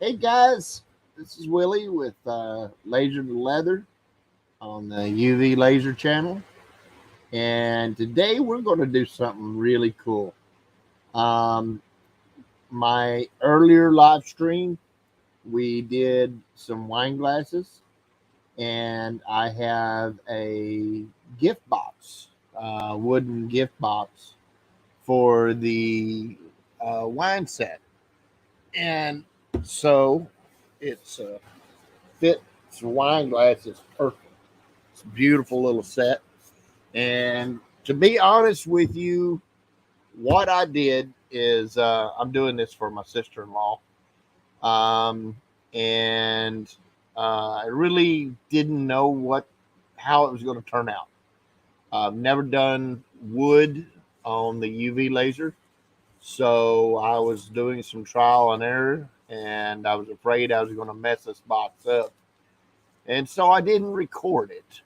Hey guys, this is Willie with Laser to Leather on the UV Laser channel, and today we're going to do something really cool. Um, my earlier live stream, we did some wine glasses, and I have a gift box, wooden gift box for the wine set, and so it's fits wine glasses perfect. It's a beautiful little set. And to be honest with you, what I did is I'm doing this for my sister in law. Um, and I really didn't know how it was going to turn out. I've never done wood on the UV laser. So I was doing some trial and error, and I was afraid I was going to mess this box up. And so I didn't record it,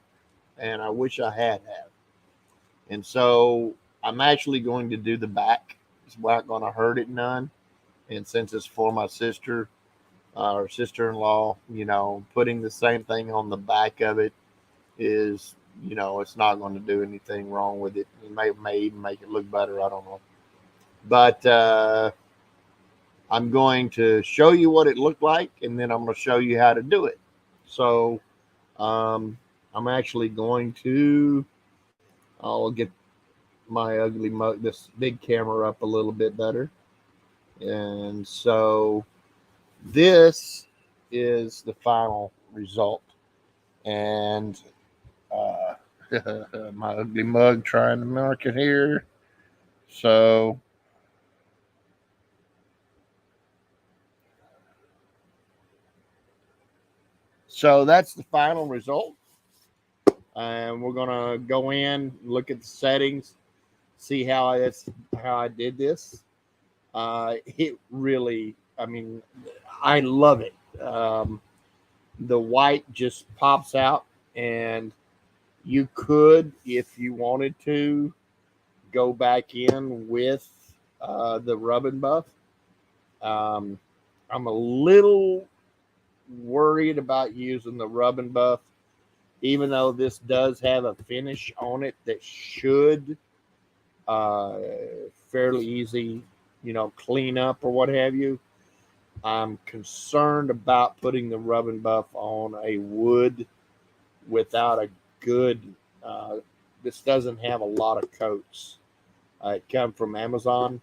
and I wish I had have. And so I'm actually going to do the back. It's not going to hurt it none. And since it's for my sister or sister-in-law, putting the same thing on the back of it is, it's not going to do anything wrong with it. It may even make it look better. I don't know. But I'm going to show you what it looked like, and then I'm going to show you how to do it. So I'm actually going to. I'll get my ugly mug, this big camera up a little bit better. And so this is the final result. And my ugly mug trying to mark it here. So that's the final result. And we're gonna go in, look at the settings, see how I did this. It really, I love it. The white just pops out, and you could, if you wanted to, go back in with the rub and buff. Um, I'm a little worried about using the rub and buff, even though this does have a finish on it that should uh, fairly easy, clean up or what have you. I'm concerned about putting the rub and buff on a wood without a good. Uh, this doesn't have a lot of coats. It come from Amazon,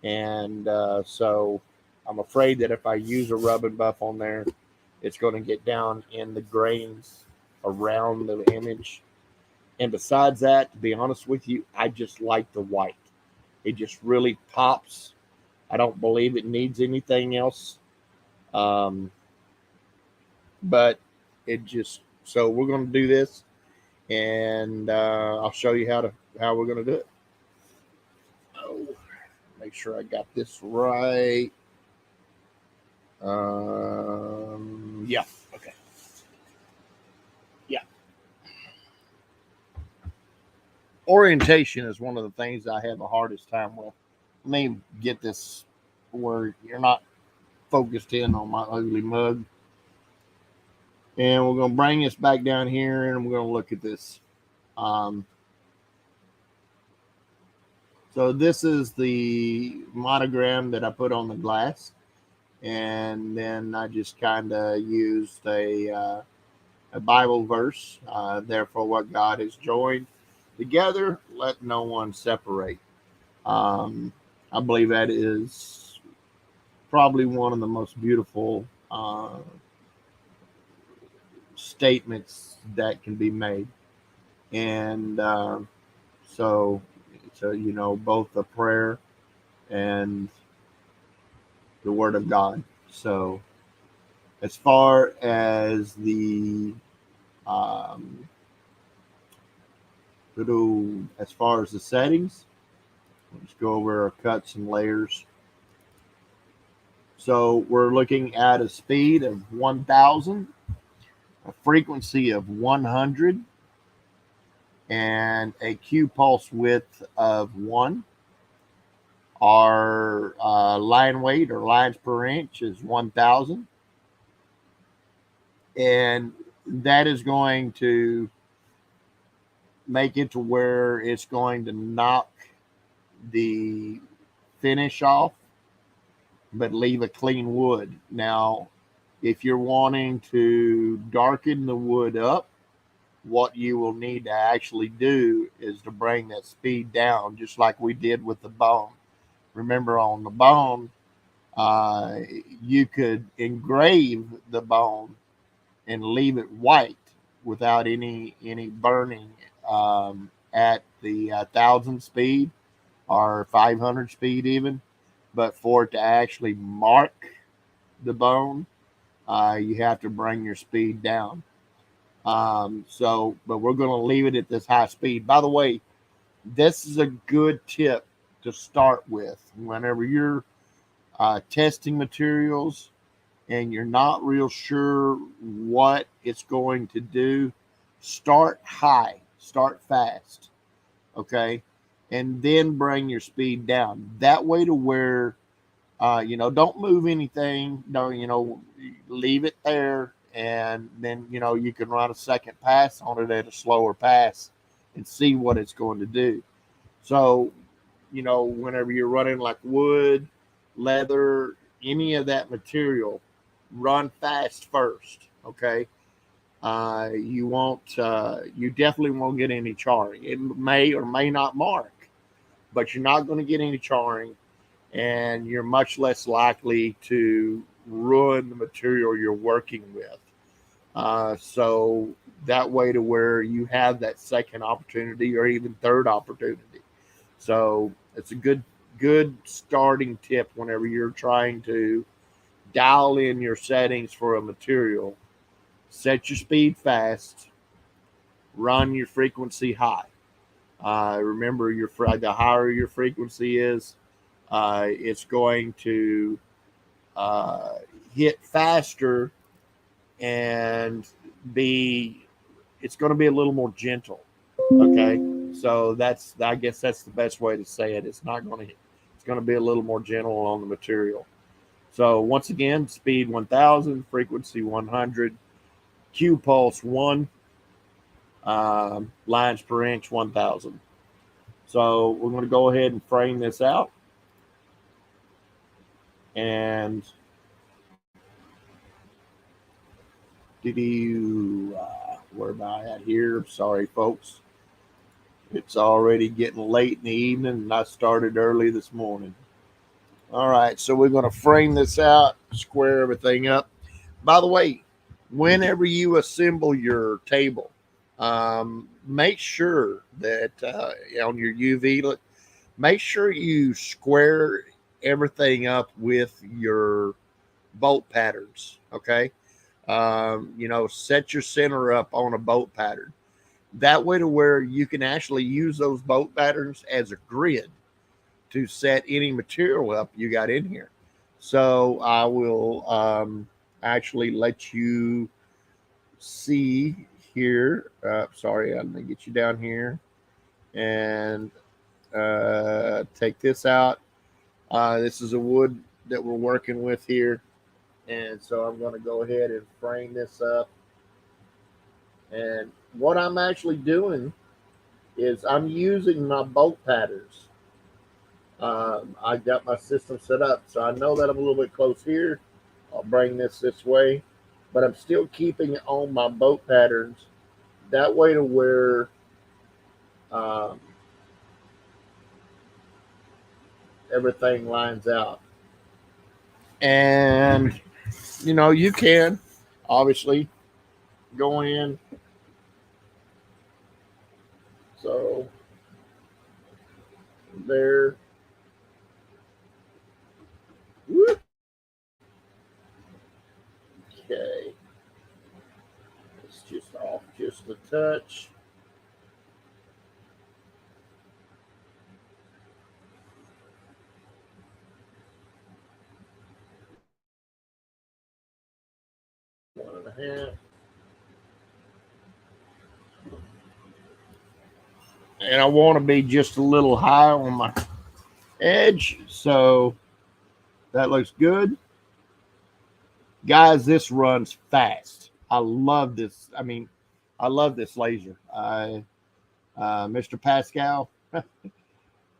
and so I'm afraid that if I use a rub and buff on there, it's going to get down in the grains around the image. And besides that, to be honest with you, I just like the white. It just really pops. I don't believe it needs anything else. Um, but it just, so we're going to do this, and I'll show you how we're going to do it. Oh, make sure I got this right. Yeah. Okay. Yeah. Orientation is one of the things I have the hardest time with. Let me get this where you're not focused in on my ugly mug. And we're going to bring this back down here, and we're going to look at this. Um, so this is the monogram that I put on the glass. And then I just kind of used a Bible verse. Therefore, what God has joined together, let no one separate. I believe that is probably one of the most beautiful statements that can be made. And so both the prayer and the word of God. So as far as um, as far as the settings, let's go over our cuts and layers. So we're looking at a speed of 1,000, a frequency of 100, and a Q pulse width of 1. Our line weight or lines per inch is 1,000. And that is going to make it to where it's going to knock the finish off, but leave a clean wood. Now, if you're wanting to darken the wood up, what you will need to actually do is to bring that speed down, just like we did with the bone. Remember, on the bone, uh, you could engrave the bone and leave it white without any burning at the 1,000 speed or 500 speed even. But for it to actually mark the bone, you have to bring your speed down. But we're going to leave it at this high speed. By the way, this is a good tip to start with whenever you're testing materials and you're not real sure what it's going to do. Start high, start fast, okay, and then bring your speed down. That way to where don't move anything. Don't leave it there, and then you can run a second pass on it at a slower pass and see what it's going to do. So whenever you're running like wood, leather, any of that material, run fast first. Okay. You won't. You definitely won't get any charring. It may or may not mark, but you're not going to get any charring, and you're much less likely to ruin the material you're working with. So that way to where you have that second opportunity or even third opportunity. So it's a good starting tip whenever you're trying to dial in your settings for a material. Set your speed fast, run your frequency high. Remember, the higher your frequency is, it's going to uh, hit faster and it's going to be a little more gentle. Okay, so I guess that's the best way to say it. It's going to be a little more gentle on the material. So once again, speed 1,000, frequency 100, Q pulse 1, lines per inch 1,000. So we're going to go ahead and frame this out. And where am I at here? Sorry, folks. It's already getting late in the evening, and I started early this morning. All right, so we're going to frame this out, square everything up. By the way, whenever you assemble your table, make sure that on your UV, make sure you square everything up with your bolt patterns. Okay, set your center up on a bolt pattern. That way to where you can actually use those bolt patterns as a grid to set any material up you got in here. So I will actually let you see here. Sorry, I'm going to get you down here and take this out. This is a wood that we're working with here. And so I'm going to go ahead and frame this up. And what I'm actually doing is I'm using my bolt patterns. I got my system set up, so I know that I'm a little bit close here. I'll bring this way, but I'm still keeping it on my bolt patterns. That way to where everything lines out. And, you can obviously go in. So there. Whoop. Okay. It's just off just a touch. One and a half. And I want to be just a little high on my edge. So that looks good. Guys, this runs fast. I love this. I mean, I love this laser. Mr. Pascal,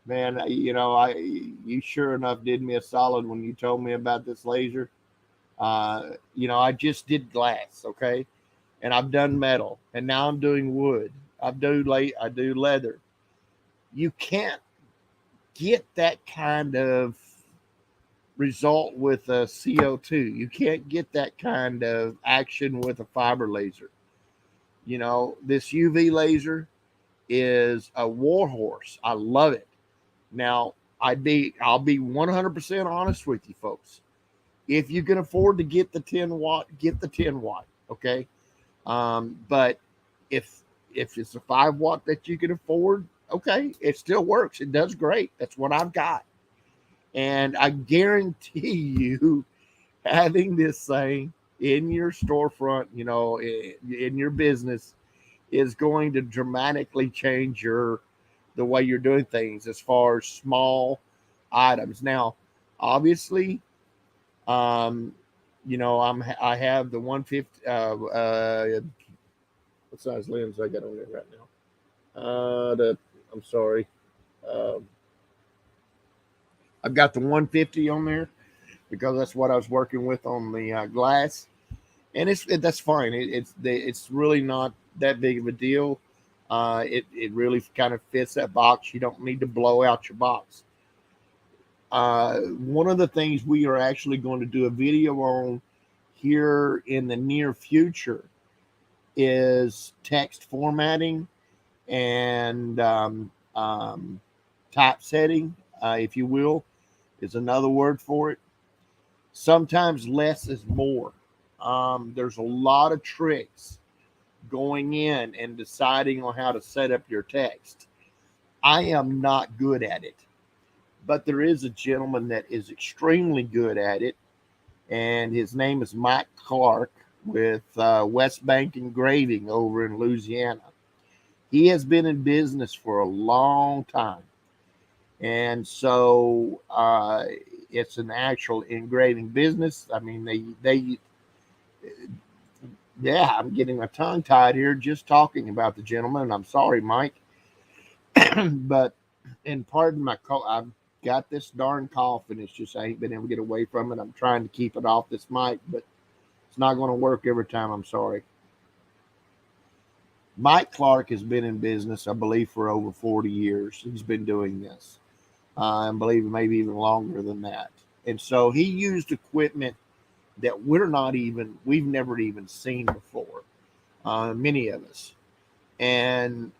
man, you sure enough did me a solid when you told me about this laser. I just did glass, okay, and I've done metal, and now I'm doing wood. I do leather. You can't get that kind of result with a CO2. You can't get that kind of action with a fiber laser. This UV laser is a warhorse. I love it. Now, I'll be 100% honest with you folks. If you can afford to get the 10 watt, get the 10 watt, okay? But if it's a 5 watt that you can afford, okay, it still works. It does great. That's what I've got. And I guarantee you, having this thing in your storefront, in your business, is going to dramatically change the way you're doing things as far as small items. Now, obviously, I have the 150. What size lens I got on there right now? I'm sorry. Um, I've got the 150 on there because that's what I was working with on the glass, and that's fine. It's really not that big of a deal. It really kind of fits that box. You don't need to blow out your box. One of the things we are actually going to do a video on here in the near future is text formatting and typesetting, if you will, is another word for it. Sometimes less is more. There's a lot of tricks going in and deciding on how to set up your text. I am not good at it, but there is a gentleman that is extremely good at it, and his name is Mike Clark with West Bank Engraving over in Louisiana. He has been in business for a long time, and so it's an actual engraving business. I mean, they yeah, I'm getting my tongue tied here just talking about the gentleman. I'm sorry, Mike, but and pardon my call. I've got this darn cough, and it's just I ain't been able to get away from it. I'm trying to keep it off this mic, but it's not going to work every time. I'm sorry. Mike Clark has been in business, I believe, for over 40 years. He's been doing this. I believe maybe even longer than that. And so he used equipment that we've never even seen before, many of us. And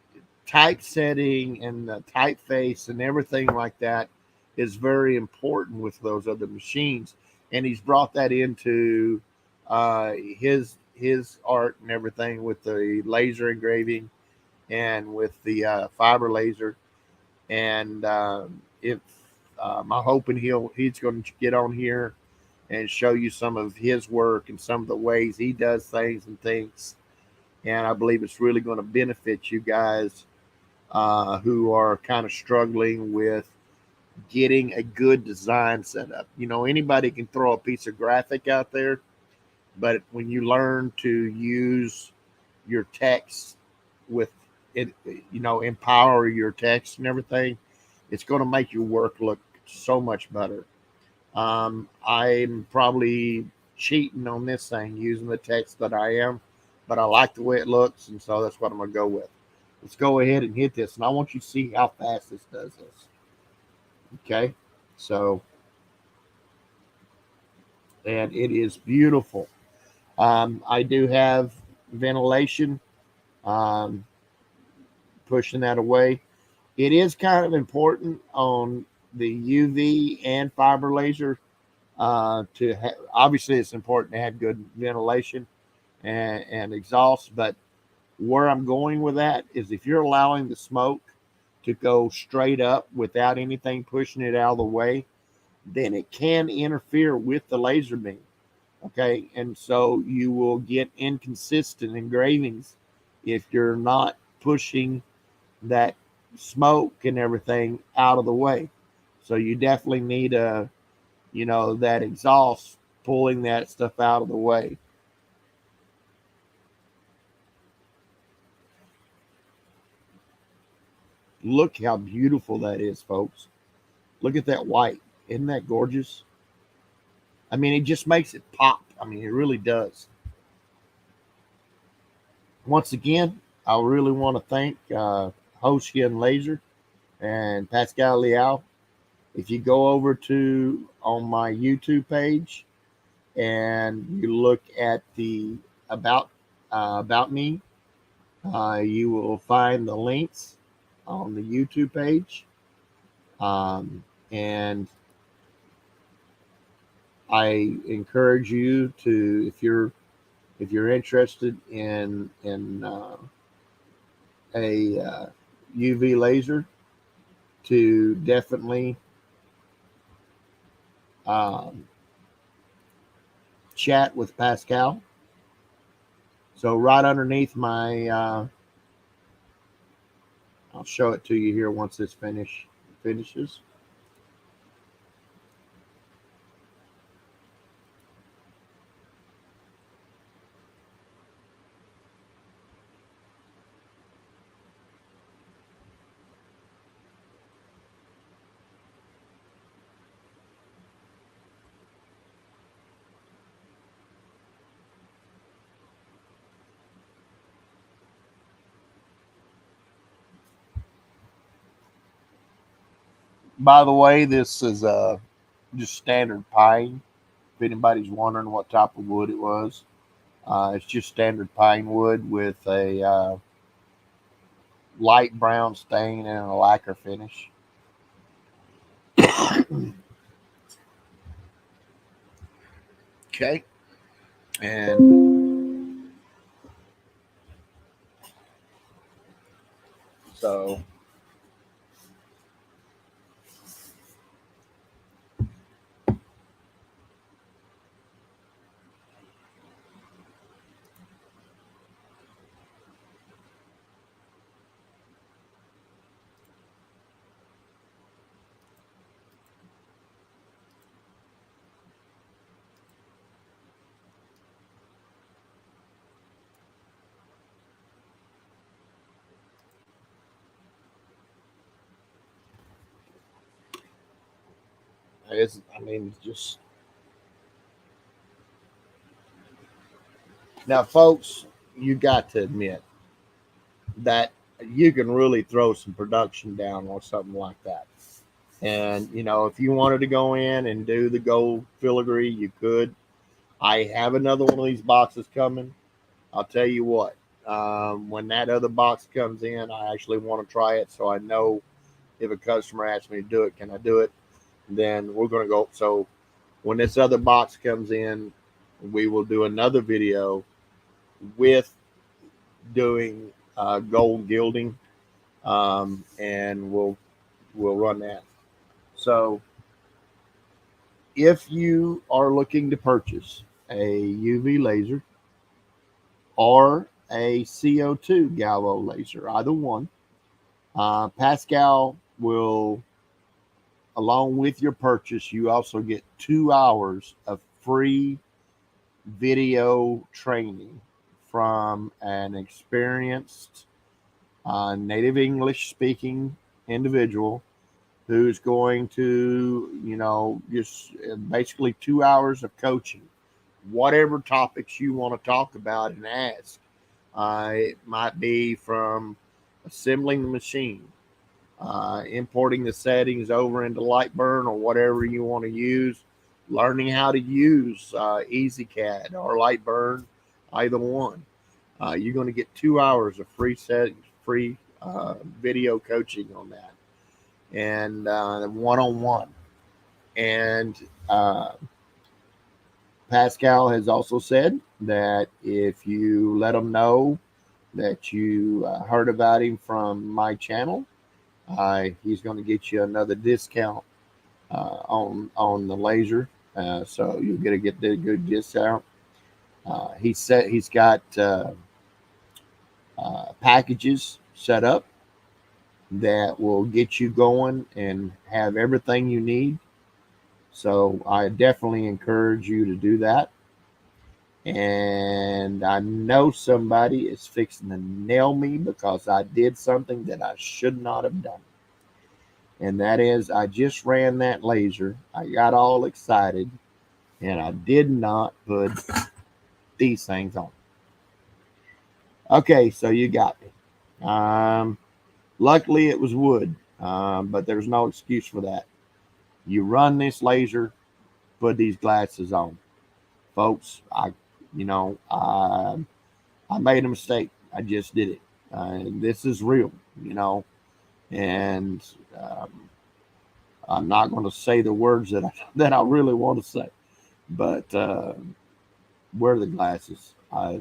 typesetting and the typeface and everything like that is very important with those other machines. And he's brought that into his art and everything with the laser engraving and with the fiber laser. And if I'm hoping he's going to get on here and show you some of his work and some of the ways he does things and things. And I believe it's really going to benefit you guys who are kind of struggling with getting a good design set up. Anybody can throw a piece of graphic out there, but when you learn to use your text with it, empower your text and everything, it's going to make your work look so much better. I'm probably cheating on this thing using the text that I am, but I like the way it looks, and so that's what I'm going to go with. Let's go ahead and hit this, and I want you to see how fast this does this. Okay, so, and it is beautiful. I do have ventilation, um, pushing that away. It is kind of important on the UV and fiber laser obviously it's important to have good ventilation and exhaust, but where I'm going with that is if you're allowing the smoke to go straight up without anything pushing it out of the way, then it can interfere with the laser beam. Okay, and so you will get inconsistent engravings if you're not pushing that smoke and everything out of the way. So you definitely need that exhaust pulling that stuff out of the way. Look how beautiful that is, folks. Look at that white. Isn't that gorgeous? I mean, it just makes it pop. I mean, it really does. Once again, I really want to thank Hoatian Laser and Pascal Liao. If you go over to on my YouTube page and you look at the about me, you will find the links on the YouTube page, and I encourage you to, if you're interested in a UV laser, to definitely um, chat with Pascal. So right underneath my, I'll show it to you here once this finishes. By the way, this is just standard pine. If anybody's wondering what type of wood it was, it's just standard pine wood with a light brown stain and a lacquer finish. Okay, and so it's just now, folks. You got to admit that you can really throw some production down on something like that. And if you wanted to go in and do the gold filigree, you could. I have another one of these boxes coming. I'll tell you what. When that other box comes in, I actually want to try it, so I know if a customer asks me to do it, can I do it? Then we're going to go. So when this other box comes in, we will do another video with doing gold gilding, and we'll run that. So if you are looking to purchase a UV laser or a CO2 galvo laser, either one, Pascal will, along with your purchase, you also get 2 hours of free video training from an experienced native English speaking individual who's going to, just basically 2 hours of coaching, whatever topics you want to talk about and ask. It might be from assembling the machine, importing the settings over into Lightburn or whatever you want to use, learning how to use EasyCAD or Lightburn, either one. You're going to get 2 hours of free video coaching on that, and one-on-one. And Pascal has also said that if you let him know that you heard about him from my channel, he's going to get you another discount on the laser. So you'll get the good discount. He said he's got packages set up that will get you going and have everything you need. So I definitely encourage you to do that. And I know somebody is fixing to nail me because I did something that I should not have done. And that is, I just ran that laser. I got all excited and I did not put these things on. Okay, so you got me. Luckily, it was wood, but there's no excuse for that. You run this laser, put these glasses on, folks. I made a mistake. I just did it. This is real, and um, I'm not going to say the words that I really want to say, but wear the glasses. I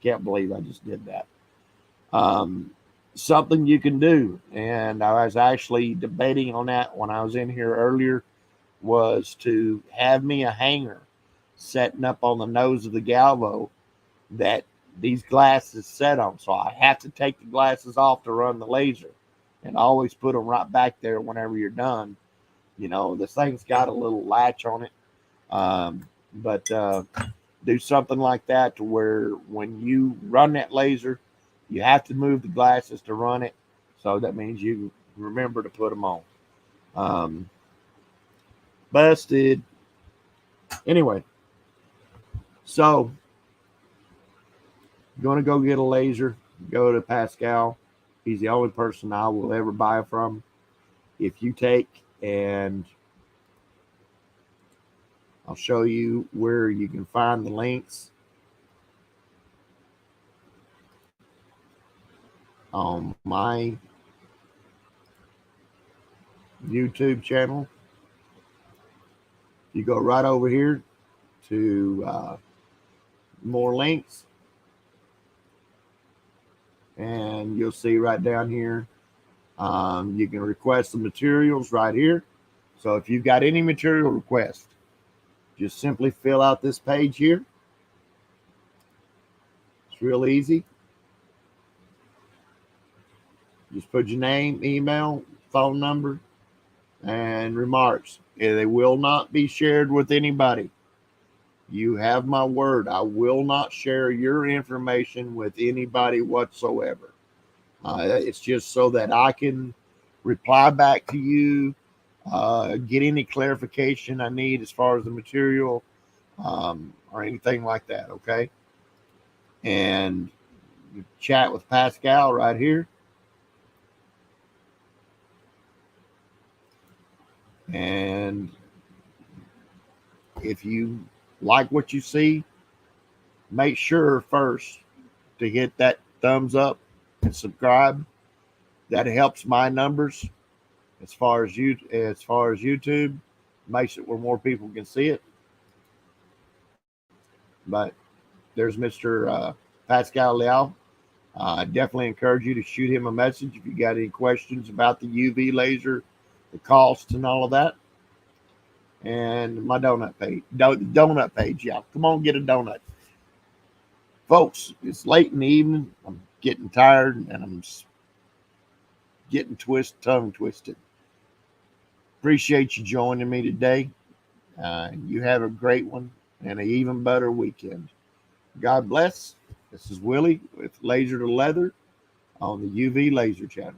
can't believe I just did that. Um, Something you can do, and I was actually debating on that when I was in here earlier, was to have me a hanger setting up on the nose of the galvo that these glasses set on. So I have to take the glasses off to run the laser and always put them right back there whenever you're done. This thing's got a little latch on it. But do something like that to where when you run that laser, you have to move the glasses to run it. So that means you remember to put them on. Um, Busted. Anyway, so going to go get a laser, go to Pascal. He's the only person I will ever buy from. If you take and I'll show you where you can find the links on my YouTube channel. You go right over here to more links, and you'll see right down here. You can request the materials right here. So if you've got any material request, just simply fill out this page here. It's real easy. Just put your name, email, phone number, and remarks. They will not be shared with anybody. You have my word. I will not share your information with anybody whatsoever. It's just so that I can reply back to you, get any clarification I need as far as the material or anything like that. Okay. And chat with Pascal right here. And if you like what you see, make sure first to hit that thumbs up and subscribe. That helps my numbers as far as YouTube, makes it where more people can see it. But there's Mr. Pascal Liao. I definitely encourage you to shoot him a message if you got any questions about the UV laser, the cost, and all of that. And my donut page, yeah. Come on, get a donut, folks. It's late in the evening. I'm getting tired and I'm getting tongue twisted. Appreciate you joining me today. You have a great one and an even better weekend. God bless. This is Willie with Laser to Leather on the UV Laser channel.